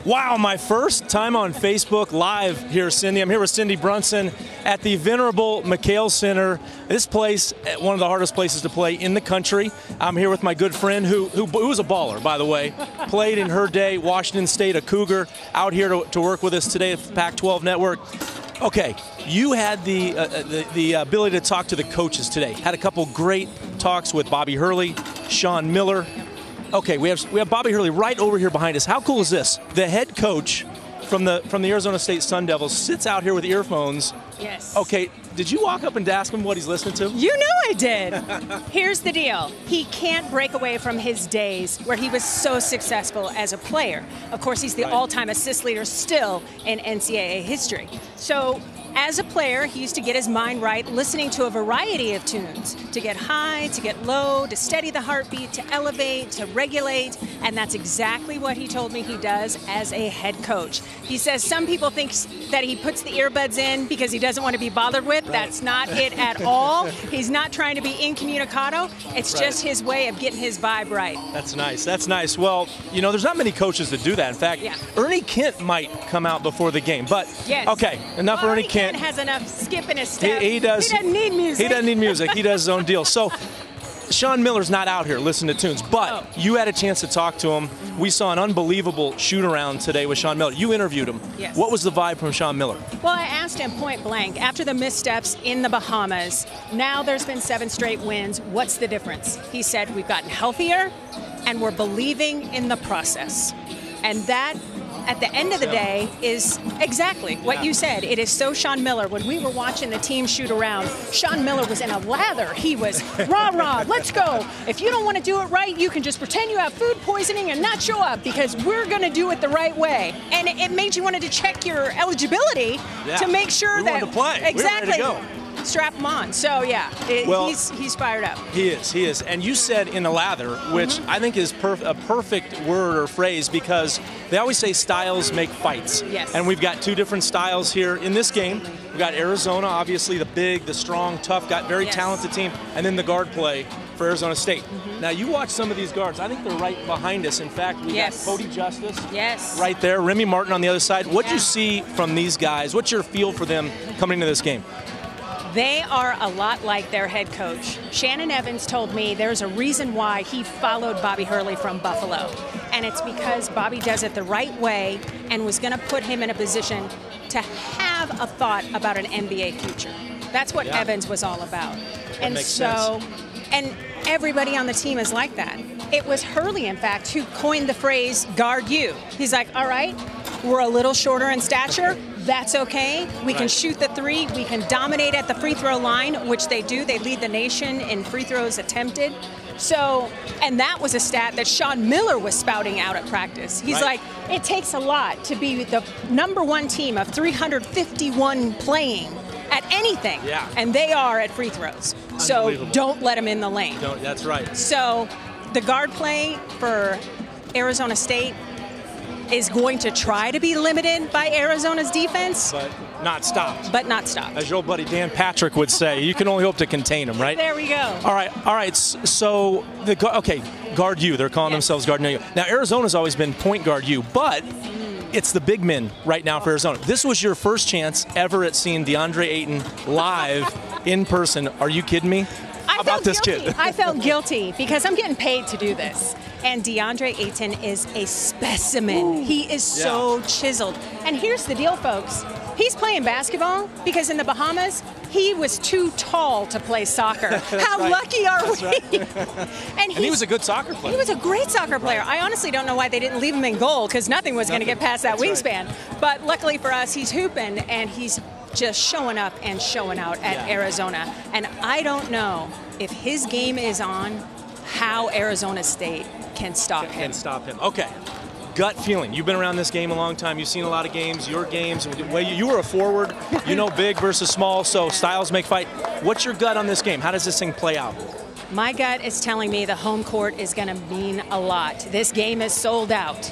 Wow, my first time on Facebook Live here, Cindy. I'm here with Cindy Brunson at the venerable McHale Center. This place, one of the hardest places to play in the country. I'm here with my good friend who was a baller, by the way. Played in her day, Washington State, a Cougar, out here to work with us today at the Pac-12 Network. Okay, you had the ability to talk to the coaches today. Had a couple great talks with Bobby Hurley, Sean Miller. Okay, we have Bobby Hurley right over here behind us. How cool is this? The head coach from the Arizona State Sun Devils sits out here with earphones. Yes. Okay, did you walk up and ask him what he's listening to? You know I did. Here's the deal. He can't break away from his days where he was so successful as a player. Of course, he's the all-time assist leader still in NCAA history. So as a player, he used to get his mind right listening to a variety of tunes, to get high, to get low, to steady the heartbeat, to elevate, to regulate, and that's exactly what he told me he does as a head coach. He says some people think that he puts the earbuds in because he doesn't want to be bothered with. Right. That's not it at all. He's not trying to be incommunicado. It's just his way of getting his vibe right. That's nice. That's nice. Well, you know, there's not many coaches that do that. In fact, Ernie Kent might come out before the game. But, okay, enough Ernie Kent. Has enough skip in his step. He does. He doesn't need music. He doesn't need music. He does his own deal. So Sean Miller's not out here listening to tunes, but you had a chance to talk to him. We saw an unbelievable shoot-around today with Sean Miller. You interviewed him. Yes. What was the vibe from Sean Miller? Well, I asked him point blank, after the missteps in the Bahamas, now there's been 7 straight wins. What's the difference? He said, we've gotten healthier, and we're believing in the process. And that, at the end of the day, is exactly what you said. It is so Sean Miller. When we were watching the team shoot around, Sean Miller was in a lather. He was, rah, let's go. If you don't want to do it right, you can just pretend you have food poisoning and not show up because we're going to do it the right way. And it made you wanted to check your eligibility to make sure that to play. Exactly. We're ready to go. Strap him on. So yeah, he's fired up. He is. And you said in a lather, which I think is a perfect word or phrase because they always say styles make fights. Yes. And we've got 2 different styles here in this game. We've got Arizona, obviously the big, the strong, tough, got very talented team, and then the guard play for Arizona State. Now you watch some of these guards. I think they're right behind us. In fact, we got Cody Justice right there, Remy Martin on the other side. What'd you see from these guys? What's your feel for them coming into this game? They are a lot like their head coach. Shannon Evans told me there's a reason why he followed Bobby Hurley from Buffalo. And it's because Bobby does it the right way and was going to put him in a position to have a thought about an NBA future. That's what Evans was all about. That makes sense. And everybody on the team is like that. It was Hurley, in fact, who coined the phrase, guard you. He's like, all right, we're a little shorter in stature. That's okay. We can shoot the 3. We can dominate at the free throw line, which they do. They lead the nation in free throws attempted. So, and that was a stat that Sean Miller was spouting out at practice. He's like, it takes a lot to be the #1 team of 351 playing at anything. Yeah. And they are at free throws. So don't let them in the lane. That's right. So the guard play for Arizona State is going to try to be limited by Arizona's defense. But not stopped. As your old buddy Dan Patrick would say, you can only hope to contain them, right? There we go. All right. So, guard you. They're calling themselves guard you. Now, Arizona's always been point guard you, but it's the big men right now for Arizona. This was your first chance ever at seeing DeAndre Ayton live in person. Are you kidding me? How about this kid? I felt guilty because I'm getting paid to do this. And DeAndre Ayton is a specimen. Ooh. He is so chiseled. And here's the deal, folks. He's playing basketball because in the Bahamas, he was too tall to play soccer. How lucky are we? And he was a good soccer player. He was a great soccer player. I honestly don't know why they didn't leave him in goal because nothing was going to get past that wingspan. But luckily for us, he's hooping and he's just showing up and showing out at Arizona. And I don't know if his game is on, how Arizona State can stop him. Okay. Gut feeling. You've been around this game a long time. You've seen a lot of games, your games. You were a forward. You know big versus small, so styles make fight. What's your gut on this game? How does this thing play out? My gut is telling me the home court is going to mean a lot. This game is sold out.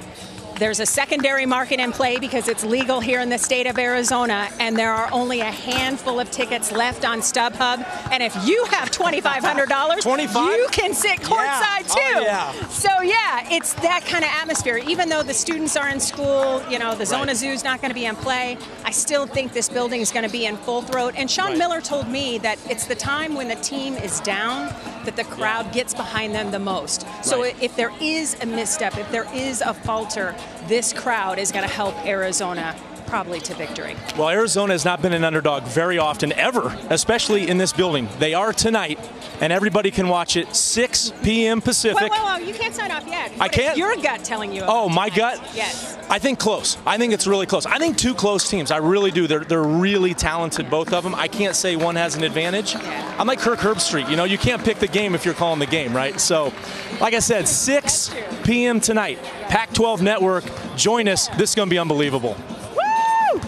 There's a secondary market in play because it's legal here in the state of Arizona, and there are only a handful of tickets left on StubHub. And if you have $2,500, you can sit courtside too. Oh, yeah. So yeah, it's that kind of atmosphere. Even though the students are in school, you know, the Zona Zoo's not going to be in play, I still think this building is going to be in full throat. And Sean Miller told me that it's the time when the team is down that the crowd gets behind them the most. So if there is a misstep, if there is a falter, this crowd is going to help Arizona probably to victory. Well, Arizona has not been an underdog very often, ever, especially in this building. They are tonight, and everybody can watch it 6 p.m. Pacific. Whoa, you can't sign off yet. I can't? Your gut telling you. Oh, my gut? Yes. I think close. I think it's really close. I think two close teams. I really do. They're really talented, both of them. I can't say one has an advantage. Yeah. I'm like Kirk Herbstreit. You know, you can't pick the game if you're calling the game, right? So, like I said, 6 p.m. tonight, Pac-12 Network. Join us. This is going to be unbelievable. Woo!